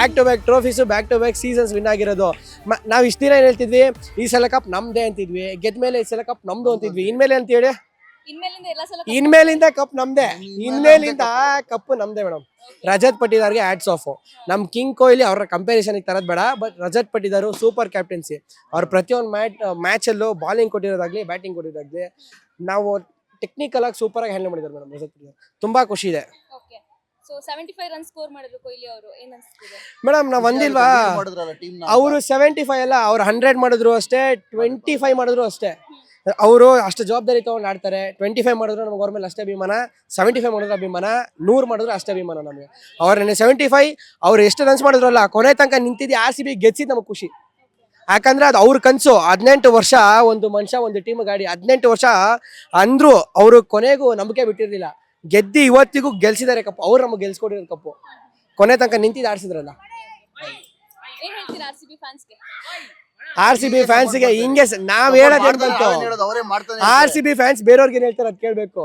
Back to back trophies, back to back seasons win ಆಗಿರೋದು. ನಾವು ಇಷ್ಟು ದಿನ ಏನು ಹೇಳ್ತಿದ್ವಿ, ಈ ಸಲ ಕಪ್ ನಮ್ದೇ ಅಂತಿದ್ವಿ, ಗೆದ್ದ ಮೇಲೆ ಈ ಸಲ ಕಪ್ ನಮ್ದು ಅಂತಿದ್ವಿ. ಇನ್ಮೇಲೆ ಅಂತ ಹೇಳಿ, ಇನ್ಮೇಲಿಂದ ಕಪ್ ನಮ್ದೇ, ಇನ್ಮೇಲಿಂದ ಕಪ್ ನಮ್ದೇ ಮೇಡಮ್. ರಜತ್ ಪಟ್ಟಿದಾರ್ಗೆ ಹ್ಯಾಟ್ಸ್ ಆಫ್. ನಮ್ ಕಿಂಗ್ ಕೊಹ್ಲಿ ಅವ್ರ ಕಂಪ್ಯಾರಿಸನ್ ತರದ್ ಬೇಡ, but Rajat Patidar super captaincy. ಅವ್ರು ಪ್ರತಿಯೊಂದು ಮ್ಯಾಚಲ್ಲೂ ಬಾಲಿಂಗ್ ಕೊಟ್ಟಿರೋದಾಗ್ಲಿ, ಬ್ಯಾಟಿಂಗ್ ಕೊಟ್ಟಿರೋದಾಗ್ಲಿ, ನಾವು ಟೆಕ್ನಿಕಲ್ ಆಗಿ ಸೂಪರ್ ಆಗಿ ಹ್ಯಾಂಡಲ್ ಮಾಡಿದ್ದಾರೆ ಮೇಡಮ್ ರಜತ್ ಪಟ್ಟಿದಾರ್. ತುಂಬಾ ಖುಷಿ ಇದೆ. ಸೊ 75 ರನ್ ಸ್ಕೋರ್ ಮಾಡಿದ್ರು ಕೊಹ್ಲಿ ಅವರು, ಏನ್ ಅನ್ಸುತ್ತೆ ಮೇಡಮ್? ನಾವ್ ಒಂದಿಲ್ವಾ, ಅವರು 75 ಅಲ್ಲ, ಅವ್ರು 100 ಮಾಡಿದ್ರು ಅಷ್ಟೇ, 25 ಮಾಡಿದ್ರು ಅಷ್ಟೇ. ಅವರು ಅಷ್ಟು ಜವಾಬ್ದಾರಿ ತಗೊಂಡು ಆಡ್ತಾರೆ. 25 ಮಾಡಿದ್ರು ನಮ್ಗೆ ಅವ್ರ ಮೇಲೆ ಅಷ್ಟೇ ಅಭಿಮಾನ, 75 ಮಾಡಿದ್ರು ಅಭಿಮಾನ, 100 ಮಾಡಿದ್ರು ಅಷ್ಟೇ ಅಭಿಮಾನ ನಮಗೆ. ಅವ್ರ 75 ಅವ್ರು ಎಷ್ಟು ರನ್ಸ್ ಮಾಡಿದ್ರಲ್ಲ, ಕೊನೆ ತನಕ ನಿಂತಿದ್ದು RCB ಗೆದ್ಸಿದ್ ನಮಗೆ ಖುಷಿ. ಯಾಕಂದ್ರೆ ಅದು ಅವ್ರ ಕನಸು. 18 ವರ್ಷ ಒಂದು ಮನುಷ್ಯ ಒಂದು ಟೀಮ್ ಗಾಡಿ, 18 ವರ್ಷ ಅಂದ್ರು ಅವರು ಕೊನೆಗೂ ನಂಬಿಕೆ ಬಿಟ್ಟಿರ್ಲಿಲ್ಲ. ಗೆದ್ದಿ ಇವತ್ತಿಗೂ ಗೆಲ್ಸಿದ್ದಾರೆ ಕಪ್ಪು. ಅವ್ರು ನಮಗೆ ಗೆಲ್ಸ್ಕೊಟ್ಟಿರೋ ಕಪ್ಪು. ಕೊನೆ ತನಕ ನಿಂತಿದ್ದು ಆಡ್ಸಿದ್ರಲ್ಲ. RCB ಫ್ಯಾನ್ಸ್ಗೆ ಹಿಂಗೆ ನಾವ್ ಹೇಳೋದೇನ್ ಬಂತು? RCB ಫ್ಯಾನ್ಸ್ ಬೇರೆಯವ್ರಿಗೆ ಏನ್ ಹೇಳ್ತಾರೆ ಅದ್ ಕೇಳ್ಬೇಕು.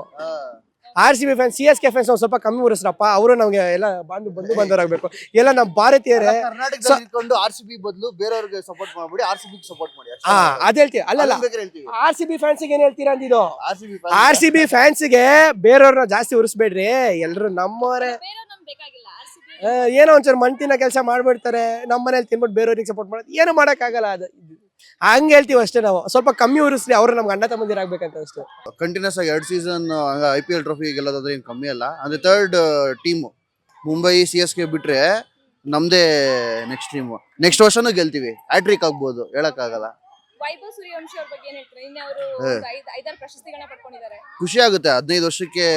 RCB ಫ್ಯಾನ್ಸ್, CSK ಫ್ಯಾನ್ಸ್ ಸ್ವಲ್ಪ ಕಮ್ಮಿ ಉರಿಸ್ರಪ್ಪ. ಅವರು ನಮ್ಗೆ ಎಲ್ಲ ಬಂದು ಬಂದವರಾಗಬೇಕು. ಎಲ್ಲ ನಮ್ಮ ಭಾರತೀಯರೇ RCB ಬದಲು ಬೇರೆಯವ್ರಿಗೆ ಸಪೋರ್ಟ್ ಮಾಡ್ಬಿಡಿ, RCB ಸಪೋರ್ಟ್ ಮಾಡಿ. ಅದ್ ಹೇಳ್ತೀವಿ. ಅಲ್ಲಲ್ಲ, RCB ಫ್ಯಾನ್ಸ್ಗೆ ಏನ್ ಹೇಳ್ತೀರಾ ಅಂದಿದ್ದು? RCB ಫ್ಯಾನ್ಸ್ಗೆ ಬೇರೆಯವ್ರನ್ನ ಜಾಸ್ತಿ ಉರಿಸ್ಬೇಡ್ರಿ, ಎಲ್ರು ನಮ್ಮವರೇ. ಏನೋ ಒಂಚೂರು ಮಣ್ತಿನ ಕೆಲಸ ಮಾಡ್ಬಿಡ್ತಾರೆ, ನಮ್ಮ ಮನೇಲಿ ತಿನ್ಬಿಟ್ಟು ಬೇರೆಯವ್ರಿಗೆ ಸಪೋರ್ಟ್ ಮಾಡೋದು ಏನು ಮಾಡೋಕ್ಕಾಗಲ್ಲ. ಅದು ಹಂಗೆ ಹೇಳ್ತೀವಿ ಅಷ್ಟೇ. ನಾವು ಸ್ವಲ್ಪ ಕಮ್ಮಿ ಉರಿಸ್ಲಿ, ಅವರು ನಮ್ಗೆ ಅಣ್ಣ ತಮ್ಮಂದಿರಾಗಬೇಕಂತ ಅಷ್ಟೇ. ಕಂಟಿನ್ಯೂಸ್ ಆಗಿ 2 ಸೀಸನ್ IPL ಟ್ರೋಫಿ ಗೆಲ್ಲೋದಾದ್ರೆ ಏನು ಕಮ್ಮಿ ಅಲ್ಲ. ಅಂದ್ರೆ ಥರ್ಡ್ ಟೀಮು ಮುಂಬೈ CSK ಬಿಟ್ರೆ ನಮ್ದೇ ನೆಕ್ಸ್ಟ್ ಟೀಮು. ನೆಕ್ಸ್ಟ್ ವರ್ಷನೂ ಗೆಲ್ತೀವಿ, ಹ್ಯಾಟ್ರಿಕ್ ಆಗ್ಬೋದು, ಹೇಳಕ್ಕಾಗಲ್ಲ. ವೈಭವ್ ಸೂರ್ಯವಂಶಿ ಅವ್ರ ಬಗ್ಗೆ ಏನ್ ಹೇಳ್ತಾರೆ? ಇನ್ನು ಅವರು 5-6 ಪ್ರಶಸ್ತಿಗಳನ್ನ ಪಡ್ಕೊಂಡಿದ್ದಾರೆ. ಖುಷಿ ಆಗುತ್ತೆ. 15 ವರ್ಷಕ್ಕೆ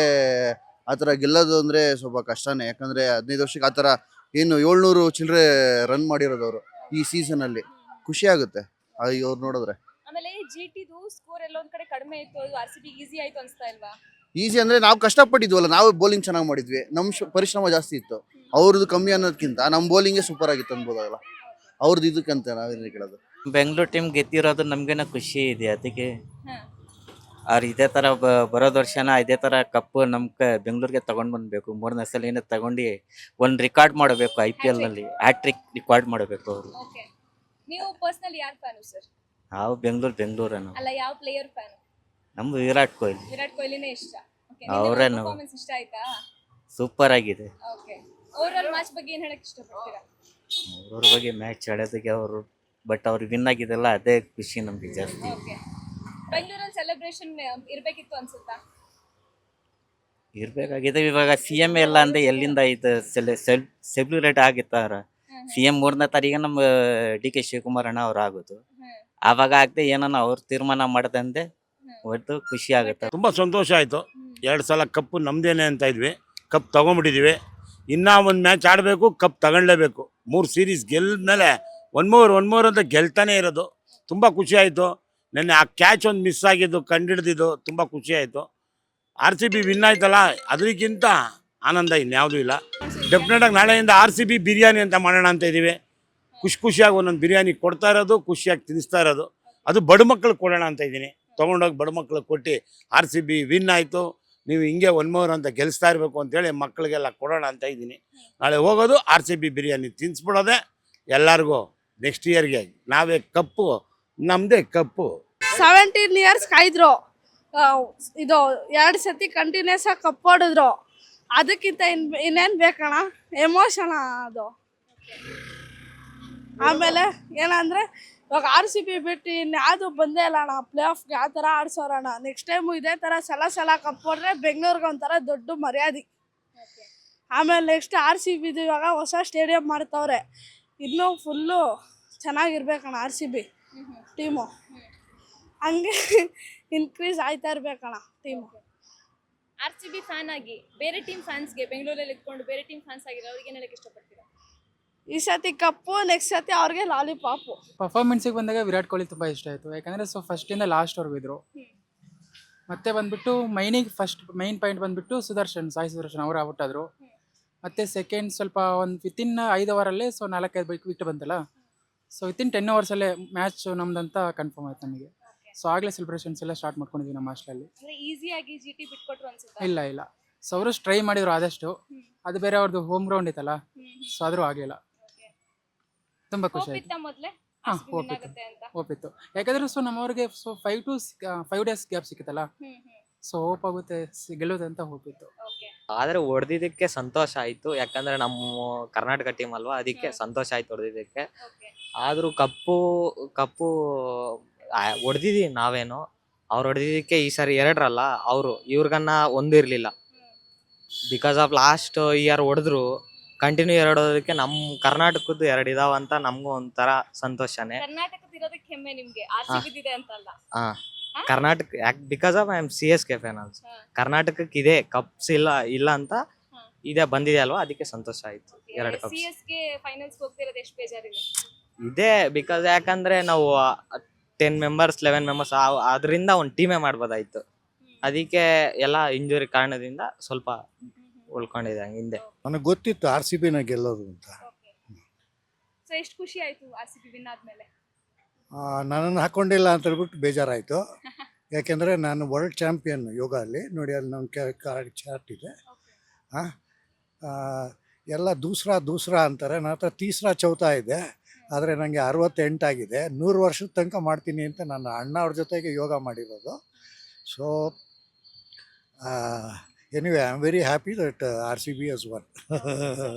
ಆತರ ಗೆಲ್ಲೋದು ಅಂದ್ರೆ ಸ್ವಲ್ಪ ಕಷ್ಟನೇ. ಯಾಕಂದ್ರೆ 15 ವರ್ಷಕ್ಕೆ ಆತರ ಏನು 700 ಚಿಲ್ಲರೆ ರನ್ ಮಾಡಿರೋದು ಅವರು ಈ ಸೀಸನ್ ಅಲ್ಲಿ. ಖುಷಿ ಆಗುತ್ತೆ ಅವ್ರು ನೋಡಿದ್ರೆ. ಆಮೇಲೆ GTದು ಸ್ಕೋರ್ ಎಲ್ಲೊಂದ್ ಕಡೆ ಕಡಿಮೆ ಇತ್ತು, ಅದು RCB ಈಸಿ ಆಯ್ತು ಅನ್ಸ್ತಾ ಇಲ್ವಾ? ಈಸಿ ಅಂದ್ರೆ ನಾವು ಕಷ್ಟಪಟ್ಟಿದ್ವಲ್ಲ, ನಾವು ಬೌಲಿಂಗ್ ಚೆನ್ನಾಗಿ ಮಾಡಿದ್ವಿ, ನಮ್ ಪರಿಶ್ರಮ ಜಾಸ್ತಿ ಇತ್ತು. ಅವ್ರದ್ದು ಕಮ್ಮಿ ಅನ್ನೋದಕ್ಕಿಂತ ನಮ್ ಬೌಲಿಂಗೇ ಸೂಪರ್ ಆಗಿತ್ತು ಅನ್ಬೋದಲ್ಲ. ಅವ್ರದ್ದು ಇದಕ್ಕಂತ ನಾವೇನು ಕೇಳೋದು. ಬೆಂಗಳೂರು ಟೀಮ್ ಗೆದ್ದಿರೋದು ನಮ್ಗೇನ ಖುಷಿ ಇದೆ. ಅದಕ್ಕೆ ಅವ್ರು ಇದೇ ತರ ಬರೋದ್ ವರ್ಷನ ಇದೇ ತರ ಕಪ್ ಬೆಂಗಳೂರಿಗೆ ತಗೊಂಡ್ ಬಂದ್ಬೇಕು. 3ನೇ ಸಲ ಏನೋ ತಗೊಂಡು ಒಂದ್ ರೆಕಾರ್ಡ್ ಮಾಡಬೇಕು, IPL ನಲ್ಲಿ ಹ್ಯಾಟ್ರಿಕ್ ರೆಕಾರ್ಡ್ ಮಾಡಬೇಕು ಅವರು. ನೀವು ಪರ್ಸನಲಿ ಯಾರ್ ಫ್ಯಾನ್ ಸರ್? ನಾವು ಬೆಂಗಳೂರು ಅಲ್ಲ, ಯಾವ ಪ್ಲೇಯರ್ ಫ್ಯಾನ್? ನಮ್ದು ವಿರಾಟ್ ಕೊಹ್ಲಿ. ವಿರಾಟ್ ಕೊಹ್ಲಿನೇ ಇಷ್ಟ. ಅವರೇ ಪರ್ಫಾರ್ಮೆನ್ಸ್ ಇಷ್ಟ ಆಯ್ತಾ? ಸೂಪರ್ ಆಗಿದೆ. ಓಕೆ, ಓವರಾಲ್ ಮ್ಯಾಚ್ ಬಗ್ಗೆ ಏನ್ ಹೇಳಕ್ ಇಷ್ಟಪಡ್ತೀರಾ? ಅವ್ರ ಬಗ್ಗೆ ಮ್ಯಾಚ್ ಆಡೋದಕ್ಕೆ ಅವರು, ಬಟ್ ಅವ್ರು ವಿನ್ ಆಗಿದೆಲ್ಲ ಅದೇ ಖುಷಿ ನಮ್ಗೆ ಜಾಸ್ತಿ. ಓಕೆ, ಬೆಂಗಳೂರಲ್ಲಿ ಸೆಲೆಬ್ರೇಷನ್ ಇರ್ಬೇಕಿತ್ತು ಅನ್ಸುತ್ತಾ? ಇರ್ಬೇಕಾಗಿದೆ. ಇವಾಗ CM ಎಲ್ಲ ಅಂದ್ರೆ ಎಲ್ಲಿಂದ ಇದು ಸೆಲೆಬ್ರೇಟ್ ಆಗಿತ್ತಾರ. CM 3ನೇ ತಾರೀಕು ನಮ್ಮ DK ಶಿವಕುಮಾರ್ ಅಣ್ಣ ಅವ್ರು ಆಗೋದು. ಆವಾಗ ಆಗದೆ ಏನನ್ನ ಅವ್ರು ತೀರ್ಮಾನ ಮಾಡದಂದೆ ಒಟ್ಟು ಖುಷಿ ಆಗುತ್ತೆ. ತುಂಬ ಸಂತೋಷ ಆಯಿತು. 2 ಸಲ ಕಪ್ಪು ನಮ್ದೇನೆ ಅಂತ ಇದ್ವಿ, ಕಪ್ ತಗೊಂಡ್ಬಿಟ್ಟಿದ್ದೀವಿ. ಇನ್ನೂ ಒಂದು ಮ್ಯಾಚ್ ಆಡಬೇಕು, ಕಪ್ ತಗೊಳ್ಳೇಬೇಕು. 3 ಸೀರೀಸ್ ಗೆಲ್ಮೇಲೆ ಒನ್ ಮೋರ್ ಅಂತ ಗೆಲ್ತಾನೆ ಇರೋದು. ತುಂಬ ಖುಷಿ ಆಯಿತು. ನೆನ್ನೆ ಆ ಕ್ಯಾಚ್ ಒಂದು ಮಿಸ್ ಆಗಿದ್ದು ಕಂಡಿಡ್ದಿದ್ದು ತುಂಬ ಖುಷಿ ಆಯಿತು. RCB ವಿನ್ ಆಯ್ತಲ್ಲ, ಅದಕ್ಕಿಂತ ಆನಂದ ಇನ್ಯಾವುದೂ ಇಲ್ಲ. ಡೆಫಿನೆಟಾಗಿ ನಾಳೆಯಿಂದ RCB ಬಿರಿಯಾನಿ ಅಂತ ಮಾಡೋಣ ಅಂತ ಇದ್ದೀವಿ. ಖುಷಿಯಾಗಿ ಒಂದೊಂದು ಬಿರಿಯಾನಿ ಕೊಡ್ತಾ ಇರೋದು, ಖುಷಿಯಾಗಿ ತಿನ್ನಿಸ್ತಾ ಇರೋದು. ಅದು ಬಡ ಮಕ್ಳಿಗೆ ಕೊಡೋಣ ಅಂತ ಇದ್ದೀನಿ. ತೊಗೊಂಡೋಗಿ ಬಡ ಮಕ್ಳಿಗೆ ಕೊಟ್ಟು RCB ವಿನ್ ಆಯಿತು, ನೀವು ಹಿಂಗೆ 1 ಮೋರ್ ಅಂತ ಗೆಲ್ಲಿಸ್ತಾ ಇರಬೇಕು ಅಂತೇಳಿ ಮಕ್ಕಳಿಗೆಲ್ಲ ಕೊಡೋಣ ಅಂತ ಇದ್ದೀನಿ. ನಾಳೆ ಹೋಗೋದು RCB ಬಿರಿಯಾನಿ ತಿನ್ನಿಸ್ಬಿಡೋದೆ ಎಲ್ಲರಿಗೂ. ನೆಕ್ಸ್ಟ್ ಇಯರ್ಗೆ ನಾವೇ ಕಪ್ಪು, ನಮ್ಮದೇ ಕಪ್ಪು. 17 ಇಯರ್ಸ್ ಕಾಯ್ದ್ರು, ಇದು 2 ಸತಿ ಕಂಟಿನ್ಯೂಸ್ ಆಗಿ ಕಪ್ ಹೊಡೆದ್ರು. ಅದಕ್ಕಿಂತ ಇನ್ನೇನು ಬೇಕಣ್ಣ, ಎಮೋಷನ್ ಅದು. ಆಮೇಲೆ ಏನಂದರೆ ಇವಾಗ RCB ಬಿಟ್ಟು ಇನ್ಯಾವುದು ಬಂದೇ ಇಲ್ಲ ಅಣ್ಣ ಪ್ಲೇ ಆಫ್ಗೆ. ಆ ಥರ ಆಡ್ಸೋರಣ್ಣ. ನೆಕ್ಸ್ಟ್ ಟೈಮು ಇದೇ ಥರ ಸಲ ಕಪ್ ಹೊಡ್ರೆ ಬೆಂಗಳೂರಿಗೆ ಒಂಥರ ದೊಡ್ಡ ಮರ್ಯಾದೆ. ಆಮೇಲೆ ನೆಕ್ಸ್ಟ್ RCBದು ಇವಾಗ ಹೊಸ ಸ್ಟೇಡಿಯಂ ಮಾಡ್ತವ್ರೆ. ಇನ್ನೂ ಫುಲ್ಲು ಚೆನ್ನಾಗಿರ್ಬೇಕಣ್ಣ RCB ಟೀಮು. ಹಂಗೆ ಇನ್ಕ್ರೀಸ್ ಆಯ್ತಾ ಇರ್ಬೇಕಣ್ಣ ಟೀಮು. RCB ಫ್ಯಾನ್ ಆಗಿ ಬೇರೆ ಟೀಮ್ ಫ್ಯಾನ್ಸ್ಗೆ, ಬೆಂಗಳೂರಲ್ಲಿ ಇದ್ಕೊಂಡು ಬೇರೆ ಟೀಮ್ ಫ್ಯಾನ್ಸ್ ಆಗಿರೋ ಅವ್ರಿಗೆ ಏನು ಹೇಳಕ್ಕೆ ಇಷ್ಟಪಡ್ತೀರಾ? ಈ ಸತಿ ಕಪ್ಪು, ನೆಕ್ಸ್ಟ್ ಸತಿ ಅವ್ರಿಗೆ ಲಾಲಿಪಾಪು. ಪರ್ಫಾರ್ಮೆನ್ಸಿಗೆ ಬಂದಾಗ ವಿರಾಟ್ ಕೊಹ್ಲಿ ತುಂಬ ಇಷ್ಟ ಆಯಿತು. ಯಾಕಂದರೆ ಫಸ್ಟಿಂದ ಲಾಸ್ಟ್ವರೆಗೂ ಇದ್ದರು. ಮತ್ತೆ ಬಂದುಬಿಟ್ಟು ಮೈನ್ ಪಾಯಿಂಟ್ ಬಂದುಬಿಟ್ಟು ಸಾಯಿ ಸುದರ್ಶನ್ ಅವರು ಔಟ್ ಆದರು. ಮತ್ತು ಸೆಕೆಂಡ್ ಸ್ವಲ್ಪ ಒಂದು ವಿತಿನ್ 5 ಓವರಲ್ಲೇ 4-5 ವಿಕೆಟ್ ಬಂತಲ್ಲ. ವಿತಿನ್ 10 ಓವರ್ಸಲ್ಲೇ ಮ್ಯಾಚ್ ನಮ್ದಂತ ಕನ್ಫರ್ಮ್ ಆಯ್ತು ನಮಗೆ. ಆಗಲೇ ಸೆಲೆಬ್ರೇಷನ್ಸ್ ಎಲ್ಲ ಸ್ಟಾರ್ಟ್ ಮಾಡ್ಕೊಂಡಿದ್ವಿ ನಮ್ಮ ಹಾಸ್ಟೆಲಲ್ಲಿ. ಈಸಿಯಾಗಿ GT ಬಿಟ್ಕೊಟ್ರು ಅನ್ಸುತ್ತಾ? ಇಲ್ಲ ಅವರು ಟ್ರೈ ಮಾಡಿದ್ರು ಆದಷ್ಟು. ಅದು ಬೇರೆ ಅವ್ರದ್ದು ಹೋಮ್ ಗ್ರೌಂಡ್ ಇತ್ತಲ್ಲ, ಆದರೂ ಆಗಲಿಲ್ಲ. ತುಂಬ ಖುಷಿ ಹೋಪ್ ಆಯ್ತು. ಇತ್ತ ಮೊದ್ಲೇ ಹಾ, RCB win ಹೋಪ್ ಇತ್ತು. ಆಗುತ್ತೆ ಅಂತ? ಹೋಪಿತ್ತು, ಯಾಕಂದ್ರೆ ಸೊ ನಮ್ಮವ್ರಿಗೆ ಸೊ 5 ಡೇಸ್ ಗ್ಯಾಪ್ ಸಿಕ್ಕಿತ್ತಲ್ಲ, ಸೊ ಹೋಪ್ ಆಗುತ್ತೆ ಗೆಲ್ಲುತ್ತೆ ಅಂತ ಹೋಪಿತ್ತು. ಓಕೆ. ಆದ್ರೆ ಹೊಡೆದಿದ್ದಕ್ಕೆ ಸಂತೋಷ ಆಯ್ತು, ಯಾಕಂದ್ರೆ ನಮ್ಮ ಕರ್ನಾಟಕ ಟೀಮ್ ಅಲ್ವಾ, ಅದಕ್ಕೆ ಹ್ಮ್. ಸಂತೋಷ ಆಯ್ತು ಹೊಡೆದಿದ್ದಕ್ಕೆ. ಓಕೆ. ಆದ್ರೂ ಕಪ್ಪು ಹೊಡೆದಿದೀವಿ ನಾವೇನು, ಅವ್ರು ಹೊಡೆದಿದ್ದಕ್ಕೆ ಈ ಸಾರಿ 2 ಅವರು ಇವ್ರಿಗನ್ನ 1 ಇರ್ಲಿಲ್ಲ. ಬಿಕಾಸ್ ಆಫ್ ಲಾಸ್ಟ್ ಇಯರ್ ಹೊಡೆದ್ರು ಕಂಟಿನ್ಯೂ 2 ಹೊಡೋದಕ್ಕೆ ನಮ್ಮ ಕರ್ನಾಟಕದ್ದು 2 ಇದಾವಂತ ನಮಗೂ ಒಂಥರ ಸಂತೋಷನೇ. ಕರ್ನಾಟಕದ ಇರೋದಕ್ಕೆ ಹೆಮ್ಮೆ ನಿಮ್ಗೆ, RCB ಇದೆ ಅಂತಲ್ಲ. ಹಾ, Karnataka because of I am CSK fan also. ಹಾ. ಕರ್ನಾಟಕಕ್ಕೆ ಇದೆ ಕಪ್ಸ್ ಇಲ್ಲ ಅಂತ ಹಾ. ಇದೆ ಬಂದಿದೆ ಅಲ್ವಾ, ಅದಕ್ಕೆ ಸಂತೋಷ ಆಯ್ತು. 2 ಕಪ್ಸ್ CSK ಫೈನಲ್ಸ್ ಹೋಗ್ತಿರೋದು ಎಷ್ಟು ಬೇಜಾರಿದೆ? ಇದೆ, ಬಿಕಾಸ್ ಯಾಕಂದ್ರೆ ನಾವು 10 ಮೆಂಬರ್ಸ್ 11 ಮೆಂಬರ್ಸ್ ಅದರಿಂದ ಒಂದು ಟೀಮೇ ಮಾಡ್ಬೋದಾಯ್ತು. ಅದಕ್ಕೆ ಎಲ್ಲ ಇಂಜುರಿ ಕಾರಣದಿಂದ ಸ್ವಲ್ಪ ಉಳ್ಕೊಂಡಿದೆ ಹಿಂದೆ. ನನಗೆ ಗೊತ್ತಿತ್ತು RCBನ ಗೆಲ್ಲೋದು ಅಂತ. ಸೊ ಎಷ್ಟು ಖುಷಿ ಆಯ್ತು RCB ವಿನ್ ಆದ್ಮೇಲೆ? ನನ್ನನ್ನು ಹಾಕ್ಕೊಂಡಿಲ್ಲ ಅಂತ ಹೇಳ್ಬಿಟ್ಟು ಬೇಜಾರಾಯಿತು. ಯಾಕೆಂದರೆ ನಾನು ವರ್ಲ್ಡ್ ಚಾಂಪಿಯನ್ ಯೋಗ ಅಲ್ಲಿ ನೋಡಿ, ಅಲ್ಲಿ ನನ್ನ ಚಾರ್ಟ್ ಇದೆ. ಎಲ್ಲ ದೂಸ್ರಾ ಅಂತಾರೆ, ನನ್ನ ಹತ್ರ ತೀಸ್ರಾ ಚೌತಾ ಇದೆ. ಆದರೆ ನನಗೆ 68 ಆಗಿದೆ. 100 ವರ್ಷದ ತನಕ ಮಾಡ್ತೀನಿ ಅಂತ ನನ್ನ ಅಣ್ಣ ಅವ್ರ ಜೊತೆಗೆ ಯೋಗ ಮಾಡಿರೋದು. So anyway I am very happy that RCB has won.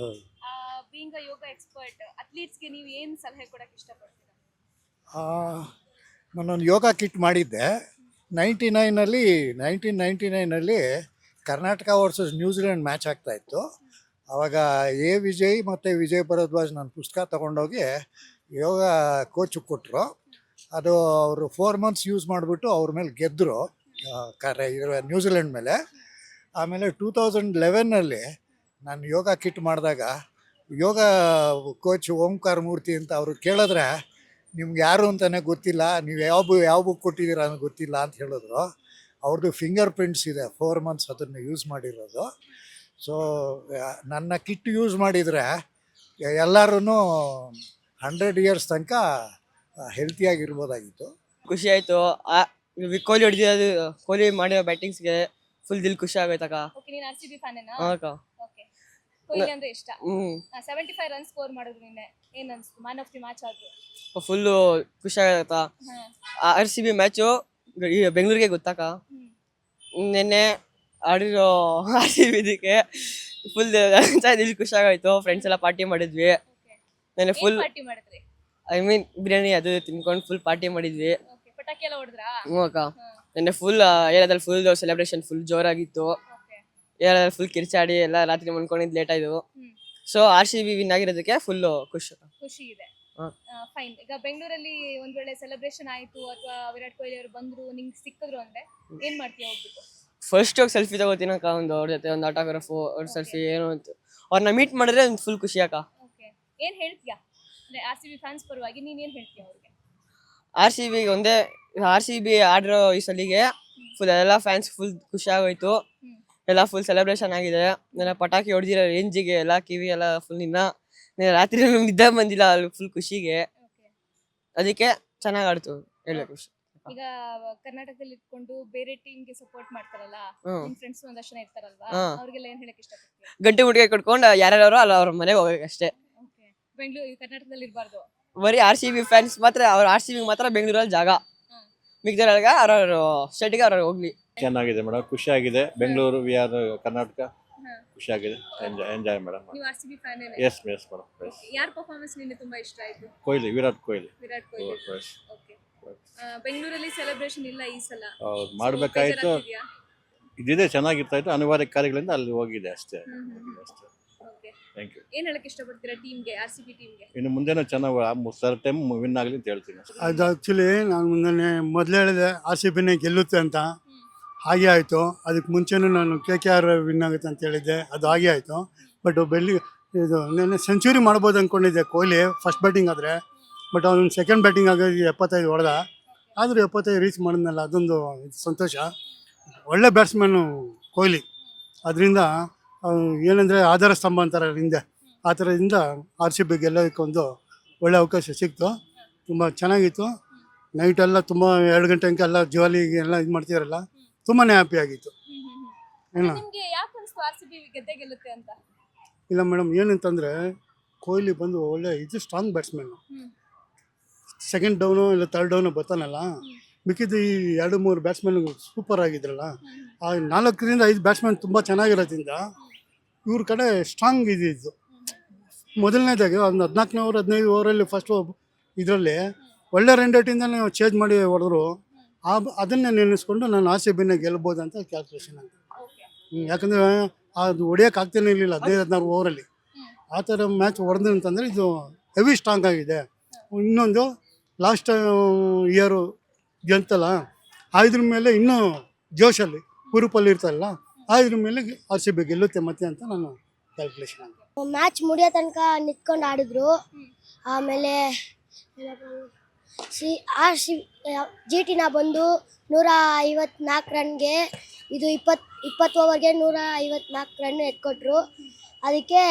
Being a yoga expert, ಅಥ್ಲೀಟ್ಸ್ಗೆ ನೀವು ಏನು ಸಲಹೆ ಕೊಡಕ್ಕೆ ಇಷ್ಟಪಡ್ತೀರಾ? ನಾನೊಂದು ಯೋಗ ಕಿಟ್ ಮಾಡಿದ್ದೆ 1999ನಲ್ಲಿ ಕರ್ನಾಟಕ ವರ್ಸಸ್ ನ್ಯೂಜಿಲೆಂಡ್ ಮ್ಯಾಚ್ ಆಗ್ತಾಯಿತ್ತು. ಆವಾಗ ವಿಜಯ್ ಮತ್ತು ವಿಜಯ್ ಭರದ್ವಾಜ್ ನನ್ನ ಪುಸ್ತಕ ತೊಗೊಂಡೋಗಿ ಯೋಗ ಕೋಚ್ ಕೊಟ್ಟರು. ಅದು ಅವರು 4 months ಯೂಸ್ ಮಾಡಿಬಿಟ್ಟು ಅವ್ರ ಮೇಲೆ ಗೆದ್ದರು ನ್ಯೂಜಿಲೆಂಡ್ ಮೇಲೆ. ಆಮೇಲೆ 2011ನಲ್ಲಿ ನಾನು ಯೋಗ ಕಿಟ್ ಮಾಡಿದಾಗ ಯೋಗ ಕೋಚ್ ಓಂಕಾರ ಮೂರ್ತಿ ಅಂತ ಅವರು ಕೇಳಿದ್ರೆ, ನಿಮ್ಗೆ ಯಾರು ಅಂತಲೇ ಗೊತ್ತಿಲ್ಲ, ನೀವು ಯಾವ ಬುಕ್ ಕೊಟ್ಟಿದ್ದೀರಾ ಅನ್ನೋ ಗೊತ್ತಿಲ್ಲ ಅಂತ ಹೇಳಿದ್ರು. ಅವ್ರದ್ದು ಫಿಂಗರ್ ಪ್ರಿಂಟ್ಸ್ ಇದೆ, 4 months ಅದನ್ನು ಯೂಸ್ ಮಾಡಿರೋದು. ಸೊ ನನ್ನ ಕಿಟ್ ಯೂಸ್ ಮಾಡಿದರೆ ಎಲ್ಲರೂ 100 years ತನಕ ಹೆಲ್ತಿಯಾಗಿರ್ಬೋದಾಗಿತ್ತು. ಖುಷಿ ಆಯಿತು. ಕೊಹ್ಲಿ ಹೊಡೆದಿದ್ದು, ಕೊಹ್ಲಿ ಮಾಡಿರೋ ಬ್ಯಾಟಿಂಗ್ಸ್ಗೆ ಫುಲ್ ದಿಲ್ ಖುಷಿ ಆಗೋಯ್ತಕ್ಕ. ಓಕೆ, ನೀನು RCB ಫ್ಯಾನೇನಾ? ಹಾಂ ಅಕ್ಕ. ಓಕೆ. ಕೊಹ್ಲಿ ಅಂದ್ರೆ ಇಷ್ಟ. 75 ರನ್ ಸ್ಕೋರ್ ಮಾಡಿದ್ರು ನಿನ್ನೆ, ಏನ್ ಅನ್ಸ್ತು? ಮ್ಯಾನ್ ಆಫ್ ದಿ ಮ್ಯಾಚ್ ಆದ್ರು. ಫುಲ್ಲು ಖುಷಿ ಆಗತ್ತ. RCB ಮ್ಯಾಚು ಬೆಂಗಳೂರಿಗೆ ಗೊತ್ತಾಕ. ನಿನ್ನೆ ಆಡಿರೋ RCB ಇದಕ್ಕೆ ಫುಲ್ ದಿಲ್ ಖುಷಿ ಆಗೋಯ್ತು. ಫ್ರೆಂಡ್ಸ್ ಎಲ್ಲ ಪಾರ್ಟಿ ಮಾಡಿದ್ವಿ ನೆನ್ನೆ ಫುಲ್. ಪಾರ್ಟಿ ಮಾಡಿದ್ರಿ? ಐ ಮೀನ್ ಬಿರಿಯಾನಿ ಅದು ತಿನ್ಕೊಂಡು ಫುಲ್ ಪಾರ್ಟಿ ಮಾಡಿದ್ವಿ. ಓಕೆ, ಪಟಾಕಿ ಎಲ್ಲ ಹೊಡೆದ್ರಾ? ಹ್ಞೂ ಅಕ್ಕ. ನೆನ್ನೆ ಫುಲ್ ಏರಿಯಾದಲ್ಲಿ ಫುಲ್ ಸೆಲೆಬ್ರೇಷನ್ ಫುಲ್ ಜೋರಾಗಿತ್ತು. ಓಕೆ. ಏರಿಯಾದಲ್ಲಿ ಫುಲ್ ಕಿರ್ಚಾಡಿ ಎಲ್ಲ ರಾತ್ರಿ ಮನ್ಕೊಂಡಿದ್ದು ಲೇಟ್ ಆಯ್ತು. ಸೊ RCB ವಿನ್ ಆಗಿರೋದಕ್ಕೆ ಫುಲ್ ಖುಷಿ ಇದೆ. ಹಾ. ಫೈನ್. ಈಗ ಬೆಂಗಳೂರಲ್ಲಿ ಒಂದ್ ವೇಳೆ ಸೆಲೆಬ್ರೇಷನ್ ಆಯ್ತು ಅಥವಾ ವಿರಾಟ್ ಕೊಹ್ಲಿ ಅವರು ಬಂದ್ರು, ನಿಂಗೆ ಸಿಕ್ಕಿದ್ರು ಅಂದ್ರೆ ಏನ್ ಮಾಡ್ತೀಯ ಹೋಗ್ಬಿಟ್ಟು? ಫಸ್ಟ್ ಹೋಗಿ ಸೆಲ್ಫಿ ತಗೋತೀನಕ್ಕ, ಒಂದು ಅವ್ರ ಜೊತೆ ಒಂದು ಆಟೋಗ್ರಾಫು, ಅವ್ರ ಸೆಲ್ಫಿ ಏನು ಅಂತ ಅವ್ರನ್ನ ಮೀಟ್ ಮಾಡಿದ್ರೆ ಒಂದು ಫುಲ್ ಖುಷಿ ಅಕ್ಕ. ಓಕೆ, ಏನ್ ಹೇಳ್ತೀಯಾ ಅಂದ್ರೆ RCB ಫ್ಯಾನ್ಸ್ ಪರವಾಗಿ ನೀನ್ ಏನ್ ಹೇಳ್ತೀಯ ಅವ್ರಿಗೆ? RCB ಆಡಿರೋ ಈ ಸಲಿಗೆ ಫುಲ್ ಎಲ್ಲ ಫ್ಯಾನ್ಸ್ ಫುಲ್ ಖುಷಿ ಆಗೋಯ್ತು. ಎಲ್ಲ ಫುಲ್ ಸೆಲೆಬ್ರೇಷನ್ ಆಗಿದೆ. ನನ್ನ ಪಟಾಕಿ ಹೊಡೆದಿರೋ ರೇಂಜಿಗೆ ಎಲ್ಲ ಕಿವಿ ಎಲ್ಲ ಫುಲ್ ರಾತ್ರಿ ನಮ್ಗೆ ನಿದ್ದೆ ಬಂದಿಲ್ಲ ಅಲ್ಲಿ ಫುಲ್ ಖುಷಿಗೆ. ಅದಕ್ಕೆ ಚೆನ್ನಾಗಿ ಆಡ್ತು, ಹೇಳ ಖುಷಿ. ಈಗ ಕರ್ನಾಟಕದಲ್ಲಿ ಇಟ್ಕೊಂಡು ಬೇರೆ ಟೀಮ್ಗೆ ಸಪೋರ್ಟ್ ಮಾಡ್ತಾರಲ್ಲ, ನಿಮ್ ಫ್ರೆಂಡ್ಸ್ ಒಂದಷ್ಟು ಜನ ಇರ್ತಾರಲ್ವಾ, ಅವ್ರಿಗೆಲ್ಲ ಏನ್ ಹೇಳಕ್ ಇಷ್ಟಪಡ್ತೀಯ? ಗಂಟೆ ಮುಟ್ಟಿಗೆ ಕಟ್ಕೊಂಡು ಯಾರ್ಯಾರು ಅಲ್ಲ ಅವ್ರ ಮನೆಗೆ ಹೋಗ್ಬೇಕು ಅಷ್ಟೇ. ಬೆಂಗಳೂರು ಕರ್ನಾಟಕದಲ್ಲಿ ಇರಬಾರ್ದು. ಬರೀ RCB ಫ್ಯಾನ್ಸ್ ಮಾತ್ರ, ಅವ್ರ RCB ಮಾತ್ರ ಬೆಂಗಳೂರಲ್ಲಿ ಜಾಗ. ಮಿಕ್ದವ್ರೊಳಗ ಅವ್ರವ್ರ ಸ್ಟೇಟಿಗೆ ಅವ್ರವ್ರು ಹೋಗ್ಲಿ. ಚೆನ್ನಾಗಿದೆ ಮೇಡಮ್, ಖುಷಿ ಆಗಿದೆ. ಬೆಂಗಳೂರು ವಿ ಆರ್ ಕರ್ನಾಟಕ ಖುಷಿ ಆಗಿದೆ. Enjoy madam. ನೀವು RCB ಫ್ಯಾನ್? Yes madam. ಯಾರ ಪರ್ಫಾರ್ಮೆನ್ಸ್ ನಿನ್ನೆ ತುಂಬಾ ಇಷ್ಟ ಆಯ್ತು? ಕೊಹ್ಲಿ, ವಿರಾಟ್ ಕೊಹ್ಲಿ. ಓಕೆ. ಬೆಂಗಳೂರಲ್ಲಿ ಸೆಲೆಬ್ರೇಷನ್ ಇಲ್ಲ ಈ ಸಲ, ಮಾಡಬೇಕಾಯ್ತು. ಇದಿದೆ, ಚೆನ್ನಾಗಿರ್ತಾ ಇತ್ತು. ಅನಿವಾರ್ಯ ಕಾರ್ಯಗಳಿಂದ ಅಲ್ಲಿ ಹೋಗಿದೆ ಅಷ್ಟೇ. Thank you. ಏನ್ ಹೇಳಕ್ ಇಷ್ಟಪಡ್ತೀರಾ ಟೀಮ್ಗೆ, RCB ಟೀಮ್ಗೆ? ಇನ್ನು ಮುಂದೆನೂ ಚೆನ್ನಾಗಿ 3 ಟೈಮ್ ವಿನ್ ಆಗಲಿ ಅಂತ ಹೇಳ್ತೀನಿ. ಅದು ಆ್ಯಕ್ಚುಲಿ ನಾನು ಮೊದಲೇ ಹೇಳಿದೆ RCBನೇ ಗೆಲ್ಲುತ್ತೆ ಅಂತ, ಹಾಗೆ ಆಯಿತು. ಅದಕ್ಕೆ ಮುಂಚೆನೂ ನಾನು KKR ವಿನ್ ಆಗುತ್ತೆ ಅಂತ ಹೇಳಿದ್ದೆ, ಅದು ಹಾಗೆ ಆಯಿತು. ಬಟ್ ನೆನ್ನೆ ಸೆಂಚುರಿ ಮಾಡ್ಬೋದು ಅಂದ್ಕೊಂಡಿದ್ದೆ ಕೊಹ್ಲಿ ಫಸ್ಟ್ ಬ್ಯಾಟಿಂಗ್ ಆದರೆ. ಬಟ್ ಅವನು ಸೆಕೆಂಡ್ ಬ್ಯಾಟಿಂಗ್ ಆಗಿ 75 ಹೊಡೆದ. ಆದರೂ 75 ರೀಚ್ ಮಾಡಿದ್ನಲ್ಲ, ಅದೊಂದು ಸಂತೋಷ. ಒಳ್ಳೆ ಬ್ಯಾಟ್ಸ್ಮನ್ನು ಕೊಹ್ಲಿ. ಅದರಿಂದ ಏನಂದರೆ ಆಧಾರ ಸ್ತಂಭ ಅಂತಾರೆ ಹಿಂದೆ, ಆ ಥರದಿಂದ RCB ಗೆಲ್ಲೋದಕ್ಕೊಂದು ಒಳ್ಳೆ ಅವಕಾಶ ಸಿಕ್ತು. ತುಂಬ ಚೆನ್ನಾಗಿತ್ತು. ನೈಟೆಲ್ಲ ತುಂಬ 2 ಗಂಟೆ ತನಕ ಎಲ್ಲ ಜೋಲಿಗೆ ಎಲ್ಲ ಇದು ಮಾಡ್ತಿದಾರಲ್ಲ, ತುಂಬಾ ಹ್ಯಾಪಿ ಆಗಿತ್ತು. ನಿಮ್ಗೆ ಯಾಕೆ ಅನ್ಸ್ತು RCB ಗೆದ್ದೇ ಗೆಲ್ಲುತ್ತೆ ಅಂತ? ಇಲ್ಲ ಮೇಡಮ್, ಏನಂತಂದರೆ ಕೊಹ್ಲಿ ಬಂದು ಒಳ್ಳೆ ಸ್ಟ್ರಾಂಗ್ ಬ್ಯಾಟ್ಸ್ಮನ್. ಸೆಕೆಂಡ್ ಡೌನು ಇಲ್ಲ ಥರ್ಡ್ ಡೌನು ಬರ್ತಾನಲ್ಲ, ಮಿಕ್ಕಿದ್ದು ಈ 2-3 ಬ್ಯಾಟ್ಸ್ಮನ್ ಸೂಪರ್ ಆಗಿದ್ರಲ್ಲ, ಆ 4ರಿಂದ 5 ಬ್ಯಾಟ್ಸ್ಮನ್ ತುಂಬ ಚೆನ್ನಾಗಿರೋದ್ರಿಂದ ಇವ್ರ ಕಡೆ ಸ್ಟ್ರಾಂಗ್ ಇದ್ದು. ಮೊದಲನೇದಾಗಿ ಒಂದು 14 ಓವರ್ 15 ಓವರಲ್ಲಿ ಫಸ್ಟ್ ಇದರಲ್ಲಿ ಒಳ್ಳೆ ರನ್ ರೇಟಿಂದ ಚೇಂಜ್ ಮಾಡಿ ಹೊಡೆದ್ರು. ಅದನ್ನೇ ನೆನೆಸ್ಕೊಂಡು ನಾನು RCBನ ಗೆಲ್ಬೋದು ಅಂತ ಕ್ಯಾಲ್ಕುಲೇಷನ್ ಅಂತ. ಯಾಕಂದರೆ ಅದು ಹೊಡೆಯೋಕ್ಕಾಗ್ತಾನೆ ಇರಲಿಲ್ಲ 15-16 ಓವರಲ್ಲಿ. ಆ ಥರ ಮ್ಯಾಚ್ ಹೊಡೆದು ಅಂತಂದರೆ ಇದು ಹೆವಿ ಸ್ಟ್ರಾಂಗ್ ಆಗಿದೆ. ಇನ್ನೊಂದು ಲಾಸ್ಟ್ ಇಯರು ಗೆಲ್ತಲ್ಲ, ಇದ್ರ ಮೇಲೆ ಇನ್ನೂ ಜೋಶಲ್ಲಿ ಹುರುಪಲ್ಲಿ ಇರ್ತಾರಲ್ಲ, ಇದ್ರ ಮೇಲೆ RCB ಗೆಲ್ಲುತ್ತೆ ಮತ್ತೆ ಅಂತ ನಾನು ಕ್ಯಾಲ್ಕುಲೇಷನ್ ಅಂತ. ಮ್ಯಾಚ್ ಮುಗಿಯೋ ತನಕ ನಿಂತ್ಕೊಂಡು ಆಡಿದ್ರು. ಆಮೇಲೆ GTನ ಬಂದು 154 ರನ್ಗೆ, ಇದು 20 ಓವರ್ಗೆ 154 ರನ್ ಎತ್ಕೊಟ್ರು. ಅದಕ್ಕೆ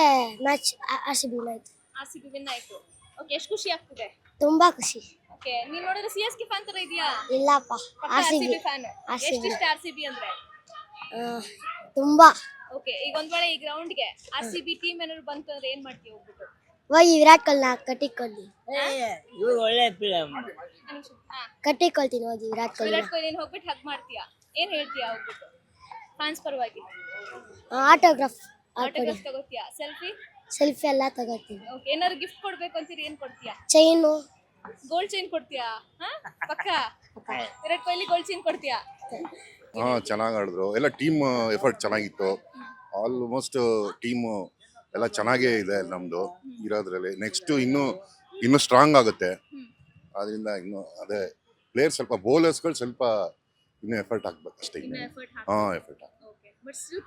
ಮ್ಯಾಚ್ RCB ವಿನ್ ಆಯ್ತು. RCB ವಿನ್ ಆಯ್ತು. ಓಕೆ, ಎಷ್ಟು ಖುಷಿ ಆಗ್ತಿದೆ? ತುಂಬಾ ಖುಷಿ. ಓಕೆ, ನೀನ್ ನೋಡಿದ್ರೆ CSK ಫ್ಯಾನ್ ತರ ಇದೆಯಾ? ಇಲ್ಲಪ್ಪ, RCB ಫ್ಯಾನ್. ಎಷ್ಟು ಇಷ್ಟ RCB ಅಂದ್ರೆ? ತುಂಬಾ. ಓಕೆ, ಈಗ ಒಂದ್ ವೇಳೆ ಈ ಗ್ರೌಂಡ್ ಗೆ RCB ಟೀಮ್ ಏನಾದ್ರು ಬಂತು ಅಂದ್ರೆ ಏನ್ ಮಾಡ್ತೀವಿ ಹೋಗ್ಬಿಟ್ಟು? ಹೋಗಿ ವಿರಾಟ್ ಕೊಹ್ಲಿನ ಕಟ್ಟಿಕೊಳ್ತೀನಿ. ಕಟ್ಟಿಕೊಳ್ತೀನಿ ಹೋಗಿ ವಿರಾಟ್ ಕೊಹ್ಲಿ ಹೋಗ್ಬಿಟ್ಟು ಹಗ್ ಮಾಡ್ತೀಯಾ? ಏನ್ ಹೇಳ್ತೀಯಾ ಹೋಗ್ಬಿಟ್ಟು ಫ್ಯಾನ್ಸ್ ಪರವಾಗಿ? ಆಟೋಗ್ರಾಫ್ ತಗೋತೀಯಾ? ಸೆಲ್ಫಿ ಎಲ್ಲ ತಗೋತೀನಿ. ಓಕೆ, ಏನಾದ್ರು ಗಿಫ್ಟ್ ಕೊಡ್ಬೇಕು ಅಂತೀರಿ, ಏನ್ ಕೊಡ್ತೀಯಾ? ಚೈನು, ಗೋಲ್ಡ್ ಚೈನ್ ಕೊಡ್ತೀಯಾ? ಪಕ್ಕ ವಿರಾಟ್ ಕೊಹ್ಲಿ ಗೋಲ್ಡ್ ಚೈನ್ ಕೊಡ್ತೀಯಾ? ಚೆನ್ನಾಗಿ ಆಡಿದ್ರು ಎಲ್ಲ. ಟೀಮ್ ಎಫರ್ಟ್ ಚೆನ್ನಾಗಿತ್ತು. ಆಲ್ಮೋಸ್ಟ್ ಟೀಮು ಎಲ್ಲ ಚೆನ್ನಾಗೇ ಇದೆ ನಮ್ಮದು ಇರೋದ್ರಲ್ಲಿ. ನೆಕ್ಸ್ಟು ಇನ್ನೂ ಸ್ಟ್ರಾಂಗ್ ಆಗುತ್ತೆ. ಅದರಿಂದ ಇನ್ನೂ ಅದೇ ಪ್ಲೇಯರ್ ಸ್ವಲ್ಪ ಬೌಲರ್ಸ್ಗಳು ಸ್ವಲ್ಪ ಇನ್ನೂ ಎಫರ್ಟ್ ಹಾಕ್ಬೇಕು ಅಷ್ಟೇ. Effort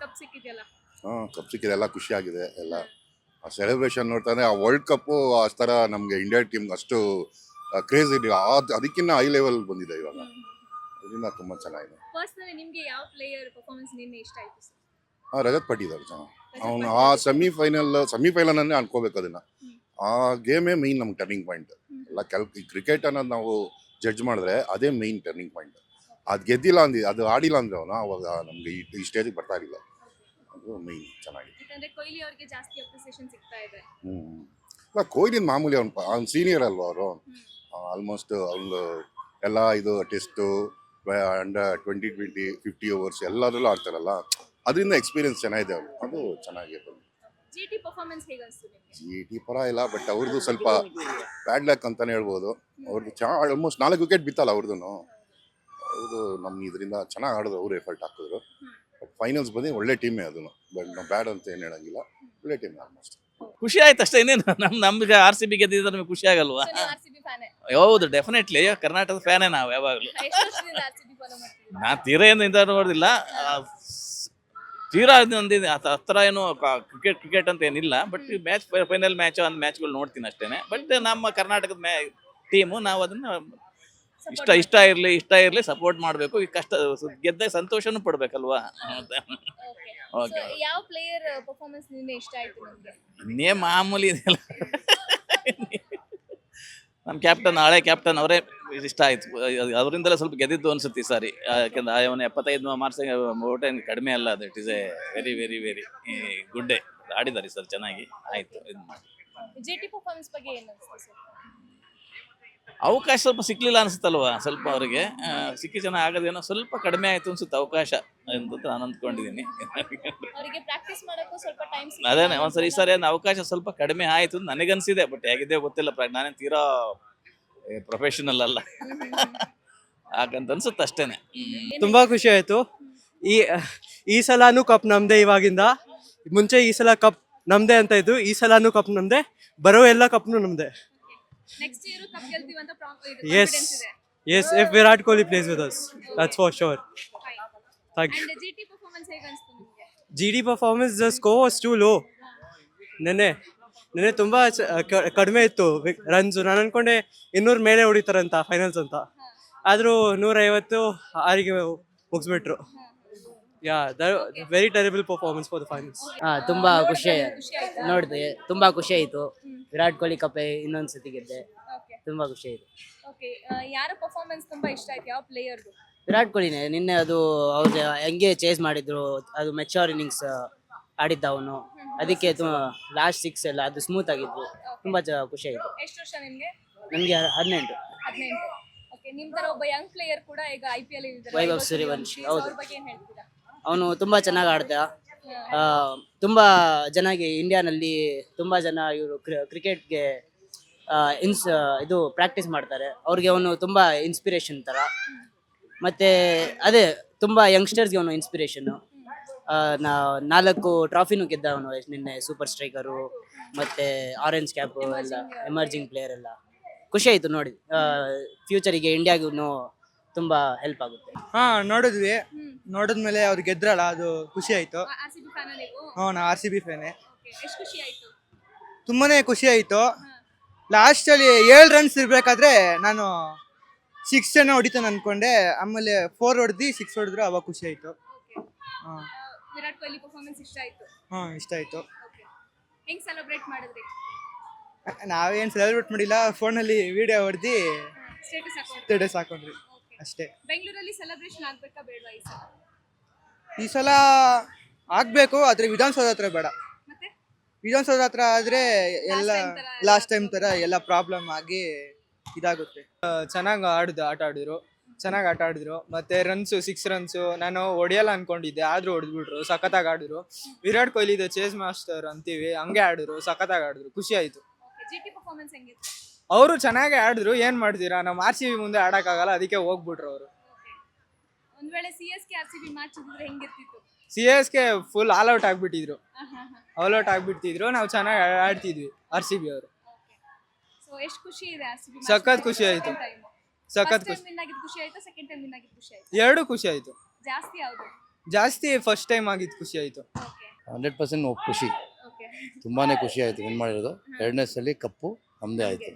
cup ಸಿಕ್ಕಿದೆಯಲ್ಲ? ಕಪ್ ಸಿಕ್ಕಿದೆ, ಎಲ್ಲ ಖುಷಿಯಾಗಿದೆ. ಎಲ್ಲ ಆ ಸೆಲೆಬ್ರೇಷನ್ ನೋಡ್ತಾನೆ ಆ ವರ್ಲ್ಡ್ ಕಪ್ಪು ಆ ಥರ ನಮಗೆ ಇಂಡಿಯಾ ಟೀಮ್ಗೆ ಅಷ್ಟು ಕ್ರೇಜ್ ಇದೆ. ಅದಕ್ಕಿಂತ ಹೈ ಲೆವೆಲ್ ಬಂದಿದೆ ಇವಾಗ. ಅದರಿಂದ ತುಂಬ ಚೆನ್ನಾಗಿದೆ. ಪರ್ಸನಲಿ ನಿಮಗೆ ಯಾವ ಪ್ಲೇಯರ್ ಪರ್ಫಾರ್ಮೆನ್ಸ್ ನಿನ್ನೆ ಇಷ್ಟ ಆಯ್ತು ಸರ್? ರಜತ್ ಪಟ್ಟಿದಾರ್ ಅವನು ಆ ಸೆಮಿಫೈನಲ್ ಅನ್ನೇ ಅನ್ಕೋಬೇಕು. ಅದನ್ನ ಆ ಗೇಮೇ ಮೇಯ್ನ್ ನಮ್ಗೆ ಟರ್ನಿಂಗ್ ಪಾಯಿಂಟ್. ಎಲ್ಲ ಕ್ರಿಕೆಟ್ ಅನ್ನೋದು ನಾವು ಜಡ್ಜ್ ಮಾಡಿದ್ರೆ ಅದೇ ಮೇಯ್ನ್ ಟರ್ನಿಂಗ್ ಪಾಯಿಂಟ್. ಅದು ಗೆದ್ದಿಲ್ಲ ಅಂದಿದ್ದು, ಅದು ಆಡಿಲ್ಲ ಅಂದ್ರೆ ಅವನು ಅವಾಗ ನಮ್ಗೆ ಈ ಸ್ಟೇಜಿಗೆ ಬರ್ತಾ ಇರಲಿಲ್ಲ. ಅದು ಮೇಯ್ನ್ ಚೆನ್ನಾಗಿದೆ. ಕೊಹ್ಲಿ ಅವರಿಗೆ ಜಾಸ್ತಿ ಅಪ್ರಿಸಿಯೇಷನ್ ಸಿಗ್ತಾ ಇದೆ. ಇಲ್ಲ, ಕೊಹ್ಲಿ ಮಾಮೂಲಿ ಅವ್ನು ಸೀನಿಯರ್ ಅಲ್ವಾ ಅವರು. ಆಲ್ಮೋಸ್ಟ್ ಅವ್ನು ಎಲ್ಲ ಇದು ಟೆಸ್ಟು ಅಂಡರ್ 20-20 50 ಓವರ್ಸ್ ಎಲ್ಲದರಲ್ಲೂ ಆಡ್ತಾರಲ್ಲ, ಅದರಿಂದ ಎಕ್ಸ್ಪೀರಿಯನ್ಸ್ ಚೆನ್ನಾಗಿದೆ ಅವ್ರು. ಅದು ಚೆನ್ನಾಗಿದೆ. GT ಪರ್ಫಾರ್ಮೆನ್ಸ್ ಹೇಗೆ ಅನಿಸ್ತು ನಿಮಗೆ? GT ಪರ ಇಲ್ಲ, ಬಟ್ ಅವ್ರದ್ದು ಸ್ವಲ್ಪ ಬ್ಯಾಡ್ ಲಕ್ ಅಂತಾನೆ ಹೇಳ್ಬೋದು. ಅವ್ರದ್ದು ಆಲ್ಮೋಸ್ಟ್ 4 ವಿಕೆಟ್ ಬಿತ್ತಲ್ಲ ಅವ್ರದ್ದು. ಅವರು ನಮ್ಮ ಇದರಿಂದ ಚೆನ್ನಾಗಿ ಆಡಿದ್ರು, ಅವರು ಎಫರ್ಟ್ ಹಾಕಿದ್ರು. ಬಟ್ ಫೈನಲ್ಸ್ ಬಂದು ಒಳ್ಳೆ ಟೀಮೇ ಅದನ್ನು. ಬಟ್ ನಾವು ಬ್ಯಾಡ್ ಅಂತ ಏನು ಹೇಳಂಗಿಲ್ಲ, ಒಳ್ಳೆ ಟೀಮ್ ಆಲ್ಮೋಸ್ಟ್. ಖುಷಿ ಆಯ್ತು ಅಷ್ಟೇ. ಇನ್ನೇನು ನಮ್ಗೆ RCB ಗೆದ್ದಿದ್ರೆ ನಮಗೆ ಖುಷಿ ಆಗಲ್ವಾ? ಹೌದು, ಡೆಫಿನೆಟ್ಲಿ ಕರ್ನಾಟಕದ ಫ್ಯಾನೇ ನಾವು ಯಾವಾಗಲೂ. ನಾ ತೀರಾ ಏನು ನೋಡಿಲ್ಲ, ತೀರಾ ಹತ್ರ ಏನು ಕ್ರಿಕೆಟ್ ಅಂತ ಏನಿಲ್ಲ. ಬಟ್ ಮ್ಯಾಚ್ ಫೈನಲ್ ಮ್ಯಾಚ್ ಒಂದು ಮ್ಯಾಚ್ಗಳು ನೋಡ್ತೀನಿ ಅಷ್ಟೇನೆ. ಬಟ್ ನಮ್ಮ ಕರ್ನಾಟಕದ ಟೀಮು ನಾವು ಅದನ್ನ ಇಷ್ಟ ಇರಲಿ ಸಪೋರ್ಟ್ ಮಾಡಬೇಕು. ಈ ಕಷ್ಟ ಗೆದ್ದ ಸಂತೋಷನೂ ಪಡ್ಬೇಕಲ್ವಾ? ಓಕೆ, ಯಾವ ಪ್ಲೇಯರ್ ಪರ್ಫಾರ್ಮೆನ್ಸ್ ನಿನ್ನೆ ಇಷ್ಟ ಆಯ್ತು ನಿಮಗೆ? ಇನ್ನೇ ಮಾಮೂಲಿ ಇದೆಯಲ್ಲ, ನಮ್ಮ ಕ್ಯಾಪ್ಟನ್, ಹಳೆ ಕ್ಯಾಪ್ಟನ್ ಅವರೇ ಇಷ್ಟ ಆಯ್ತು. ಅವರಿಂದಲೇ ಸ್ವಲ್ಪ ಗೆದ್ದಿದ್ದು ಅನ್ಸುತ್ತೆ ಈ ಸಾರಿ. ಯಾಕೆಂದ್ರೆ ಅವನು 75 ಮಾರ್ಕ್ಸ್ ಓಟ್ ಏನು ಕಡಿಮೆ ಅಲ್ಲ. ಅದು it is A very very very good day. ಆಡಿದ್ದಾರೆ ಸರ್, ಚೆನ್ನಾಗಿ ಆಯ್ತು. ಇದು ಮಾಡಿ GT ಪರ್ಫಾರ್ಮೆನ್ಸ್ ಬಗ್ಗೆ ಏನು ಅನಿಸ್ತು ಸರ್? ಅವಕಾಶ ಸ್ವಲ್ಪ ಸಿಕ್ಲಿಲ್ಲ ಅನ್ಸುತ್ತಲ್ವಾ ಸ್ವಲ್ಪ ಅವರಿಗೆ. ಸಿಕ್ಕಿ ಚೆನ್ನಾಗಿ ಆಗೋದೇನೋ ಸ್ವಲ್ಪ ಕಡಿಮೆ ಆಯ್ತು ಅನ್ಸುತ್ತೆ ಅವಕಾಶ ಅಂತ ನಾನು ಅಂದ್ಕೊಂಡಿದ್ದೀನಿ. ಅವರಿಗೆ ಪ್ರಾಕ್ಟೀಸ್ ಮಾಡೋಕ್ಕೂ ಸ್ವಲ್ಪ ಟೈಮ್ ಅದೇನೆ ಒಂದ್ಸರಿ ಈ ಸಾರಿ ಅವಕಾಶ ಸ್ವಲ್ಪ ಕಡಿಮೆ ಆಯ್ತು ನನಗನ್ಸಿದೆ. ಬಟ್ ಹೇಗಿದೆ ಗೊತ್ತಿಲ್ಲ, ನಾನೇನು ತೀರಾ ಪ್ರೊಫೆಷನಲ್ ಅಲ್ಲ ಹಾಗಂತ ಅನ್ಸುತ್ತೆ ಅಷ್ಟೇನೆ. ತುಂಬಾ ಖುಷಿ ಆಯ್ತು. ಈ ಸಲನೂ ಕಪ್ ನಮ್ದೇ. ಇವಾಗಿಂದ ಮುಂಚೆ ಈ ಸಲ ಕಪ್ ನಮ್ದೇ ಅಂತ ಇದ್ದು, ಈ ಸಲನೂ ಕಪ್ ನಮ್ದೇ, ಬರೋ ಎಲ್ಲ ಕಪ್ನು ನಮ್ದೇ. ನೆಕ್ಸ್ಟ್ ಇಯರ್ ಕಪ್ ಗೆಲ್ತೀವಿ ಅಂತ Yes, yes, if Virat Kohli plays with us, that's for sure. Thank you. And GT performance ಹೇಗೆ ಅನಿಸ್ತು ನಿಮಗೆ? GT performance, the score was too low. ನೆನೆ ತುಂಬ ಕಡಿಮೆ ಇತ್ತು ರನ್ಸು. ನಾನು ಅನ್ಕೊಂಡೆ 200 ಮೇಲೆ ಹೊಡಿತಾರಂತ ಫೈನಲ್ಸ್ ಅಂತ, ಆದರೂ 150 ಮುಗಿಸ್ಬಿಟ್ರು. Very terrible performance for the finals. ತುಂಬಾ ಖುಷಿ ನೋಡಿದೆ, ತುಂಬಾ ಖುಷಿ ಆಯ್ತು. ವಿರಾಟ್ ಕೊಹ್ಲಿ ಕಪ್ ಇನ್ನೊಂದ್ಸತಿ ಗೆದ್ದೆ, ತುಂಬಾ ಖುಷಿ ಆಯ್ತು. ಓಕೆ, ಯಾರ ಪರ್ಫಾರ್ಮೆನ್ಸ್ ತುಂಬಾ ಇಷ್ಟ ಆಯ್ತು? ಯಾವ ಪ್ಲೇಯರ್ದು? ವಿರಾಟ್ ಕೊಹ್ಲಿನೇ. ನಿನ್ನೆ ಅದು ಅವ್ರು ಹೆಂಗೆ ಚೇಸ್ ಮಾಡಿದ್ರು, ಅದು ಮೆಚೂರ್ ಇನ್ನಿಂಗ್ಸ್ ಆಡಿದ್ದ ಅವನು. ಅದಕ್ಕೆ ಲಾಸ್ಟ್ 6 ಎಲ್ಲ ಅದು ಸ್ಮೂತ್ ಆಗಿತ್ತು, ತುಂಬಾ ಖುಷಿ ಆಯ್ತು. ಎಷ್ಟು ವರ್ಷ ನಿಮ್ಗೆ? ನಮ್ಗೆ 18. 18. ಓಕೆ, ನಿಮ್ ತರ ಒಬ್ಬ ಯಂಗ್ ಪ್ಲೇಯರ್ ಕೂಡ ಈಗ IPL ಇದ್ದಾರೆ, ವೈಭವ್ ಸೂರ್ಯವಂಶಿ. ಹೌದು, ಅವ್ರ ಬಗ್ಗೆ ಏನ್ ಹೇಳ್ತೀರಾ? ಅವನು ತುಂಬಾ ಚೆನ್ನಾಗಿ ಆಡ್ದ. ತುಂಬಾ ಜನಗೆ ಇಂಡಿಯಾನಲ್ಲಿ ತುಂಬಾ ಜನ ಇವರು ಕ್ರಿಕೆಟ್ಗೆ ಇದು ಪ್ರಾಕ್ಟೀಸ್ ಮಾಡ್ತಾರೆ. ಅವ್ರಿಗೆ ಅವನು ತುಂಬಾ ಇನ್ಸ್ಪಿರೇಷನ್ ತರ. ಮತ್ತೆ ಅದೇ ತುಂಬಾ ಯಂಗ್ಸ್ಟರ್ಸ್ಗೆ ಅವನು ಇನ್ಸ್ಪಿರೇಷನ್. 4 ಟ್ರಾಫಿನೂ ಗೆದ್ದ ಅವನು ನಿನ್ನೆ, ಸೂಪರ್ ಸ್ಟ್ರೈಕರು ಮತ್ತೆ ಆರೆಂಜ್ ಕ್ಯಾಪ್ ಎಲ್ಲ, ಎಮರ್ಜಿಂಗ್ ಪ್ಲೇಯರ್ ಎಲ್ಲ. ಖುಷಿ ಆಯ್ತು ನೋಡಿ. ಫ್ಯೂಚರಿಗೆ ಇಂಡಿಯಾಗೂ ತುಂಬಾ ಹೆಲ್ಪ್ ಆಗುತ್ತೆ. ನೋಡಿದ್ವಿ, ನೋಡಿದ್ಮೇಲೆ ಅವ್ರು ಗೆದ್ರಲ್ಲ, ಅದು ಖುಷಿ ಆಯ್ತು. RCB ಫ್ಯಾನ್ ನೀವು? ನಾ RCB ಫ್ಯಾನೆ. ಓಕೆ, ಎಷ್ಟು ಖುಷಿ ಆಯ್ತು? ತುಂಬಾನೇ ಖುಷಿ ಆಯ್ತು. ಲಾಸ್ಟಲ್ಲಿ 7 ರನ್ಸ್ ಇರ್ಬೇಕಾದ್ರೆ ನಾನು 6 ಏನೋ ಹೊಡಿತಾನೆ ಅನ್ಕೊಂಡೆ, ಆಮೇಲೆ 4 ಹೊಡೆದು 6 ಹೊಡೆದ್ರು, ಅವಾಗ ಖುಷಿ ಆಯ್ತು. ವಿರಾಟ್ ಕೊಹ್ಲಿ ಪರ್ಫಾರ್ಮೆನ್ಸ್ ಇಷ್ಟ ಆಯ್ತು? ಇಷ್ಟ ಆಯ್ತು. ಓಕೆ, ಹೆಂಗ್ ಸೆಲೆಬ್ರೇಟ್ ಮಾಡಿದ್ರಿ? ನಾವೇನು ಸೆಲೆಬ್ರೇಟ್ ಮಾಡಿಲ್ಲ, ಫೋನಲ್ಲಿ ವಿಡಿಯೋ ಹೊಡೆದು ಸ್ಟೇಟಸ್ ಹಾಕೊಂಡ್ರಿ ಅಷ್ಟೇ. ಬೆಂಗಳೂರಲ್ಲಿ ಸೆಲೆಬ್ರೇಷನ್ ಆಗ್ಬೇಕಾ ಬೇಡವಾ ಈ ಸಲ? ಈ ಸಲ ಆಗ್ಬೇಕು, ಆದ್ರೆ ವಿಧಾನಸೌಧ ಹತ್ರ ಬೇಡ. ಮತ್ತೆ ವಿಧಾನಸೌಧ ಹತ್ರ ಆದ್ರೆ ಎಲ್ಲ ಲಾಸ್ಟ್ ಟೈಮ್ ತರ ಎಲ್ಲ ಪ್ರಾಬ್ಲಮ್ ಆಗಿ ಇದಾಗುತ್ತೆ. ಚೆನ್ನಾಗಿ ಆಟ ಆಡಿದ್ರು. ಮತ್ತೆ ರನ್ಸು 6 ರನ್ಸು ನಾನು ಹೊಡಿಯಲ್ಲ ಅನ್ಕೊಂಡಿದ್ದೆ, ಆದ್ರೂ ಹೊಡೆದ್ಬಿಟ್ರು, ಸಖತ್ತಾಗಿ ಆಡಿದ್ರು. ವಿರಾಟ್ ಕೊಹ್ಲಿ ಚೇಸ್ ಮಾಸ್ಟರ್ ಅಂತೀವಿ, ಹಂಗೆ ಆಡಿದ್ರು, ಸಖತ್ತಾಗಿ ಆಡಿದ್ರು, ಖುಷಿ ಆಯ್ತು. GT ಪರ್ಫಾರ್ಮೆನ್ಸ್ ಹೆಂಗಿತ್ತು? ಅವರು ಚೆನ್ನಾಗಿ ಆಡಿದ್ರು, ಏನ್ ಮಾಡ್ತೀರಾ, ನಮ್ಮ RCB ಮುಂದೆ ಆಡಕ್ಕಾಗಲ್ಲ, ಅದಕ್ಕೆ ಹೋಗ್ಬಿಟ್ರು ಅವರು. ಒಂದ್ ವೇಳೆ CSK RCB ಮ್ಯಾಚ್ ಇದ್ರೆ ಹೆಂಗಿರ್ತಿತ್ತು? CSK ಫುಲ್ ಆಲ್ ಔಟ್ ಆಗ್ಬಿಟ್ಟಿದ್ರು, ನಾವು ಚೆನ್ನಾಗಿ ಆಡ್ತಿದ್ವಿ RCB ಅವರು. ಸೊ ಎಷ್ಟು ಖುಷಿ ಇದೆ RCB ಮ್ಯಾಚ್? ಸಖತ್ ಖುಷಿ ಆಯ್ತು, ಸಖತ್ ಖುಷಿ. ವಿನ್ ಆಗಿದ್ದು ಖುಷಿ ಆಯ್ತಾ, ಸೆಕೆಂಡ್ ಟೈಮ್ ವಿನ್ ಆಗಿದ್ದು ಖುಷಿ ಆಯ್ತಾ? ಎರಡು ಖುಷಿ ಆಯ್ತು. ಜಾಸ್ತಿ ಯಾವುದು? ಜಾಸ್ತಿ ಫಸ್ಟ್ ಟೈಮ್ ಆಗಿದ್ದು ಖುಷಿ ಆಯ್ತು. ಓಕೆ 100% ಖುಷಿ, ಓಕೆ ತುಂಬಾನೇ ಖುಷಿ ಆಯ್ತು ವಿನ್ ಮಾಡಿರೋದು. 2ನೇ ಸಲ ಕಪ್ಪು ನಮ್ದೇ ಆಯ್ತು.